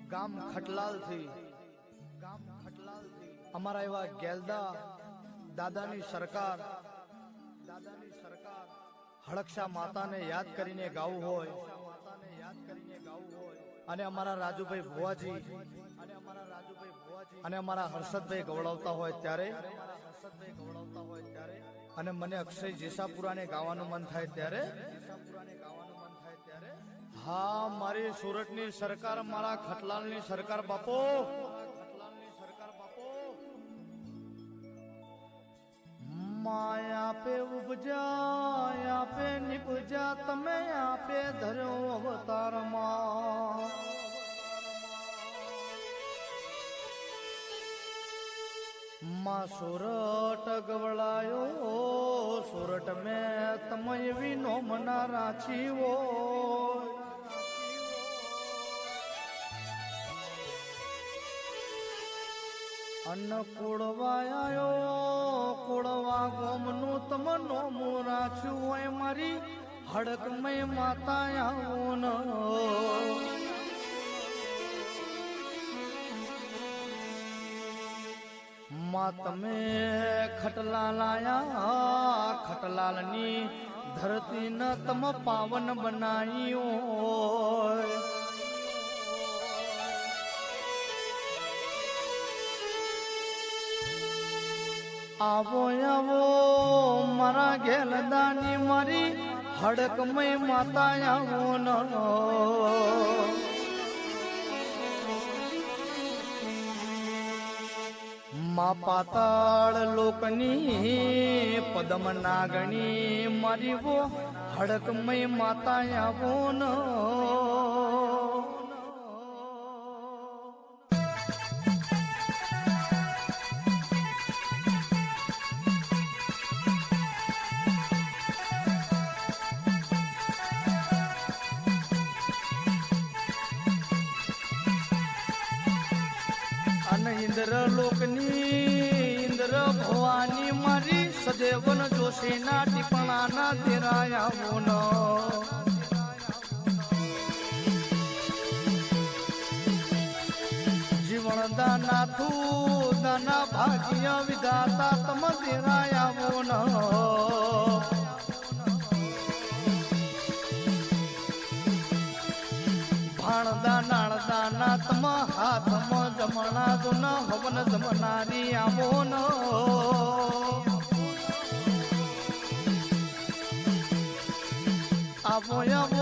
ગામ ખટલાલ થી અમારા એવા ગેલદા દાદાની સરકાર હડક્ષા માતાને યાદ કરીને ગાવું હોય અને અમારા રાજુભાઈ ભુવાજી અને અમારા હર્ષદભાઈ ગવડાવતા હોય ત્યારે અને મને અક્ષય જેસાપુરાને ગાવાનું મન થાય ત્યારે હા મારી સુરતની સરકાર મારા ખટલાલની સરકાર બાપો માયા પે ઉપજા આપે નિપજા તમે આપે ધર્યો અવતારમાં માં સુરત ગવડાયો સુરત મેં તમે વિનો મના રાચીવો અન્ન કુળવાયો કુળવા ગોમનું તમ નોમું રાખ્યું હોય મારી હડકમય માતા આવું માં તમે ખટલાલ આયા ખટલાલની ધરતી ન તમ પાવન બનાવ્યું આવો આવો મારા ગેલદાની મારી હડકમય માતા આવો ન મા પાતાળ લોકની પદમ નાગણી મારી વો હડકમય માતા આવો ન ઇન્દ્ર લોકની ઇન્દ્ર ભવાની મારી સદેવન જોશીના ટીપણાના તેરાયા ન જીવન દાનાથું દાના ભાગ્ય વિધાતા તમ તેરાયા ન ભાણદા નાળદા ના તમ હાથમ જમણા દુન હવન જમનારી આવો ન આવો આવો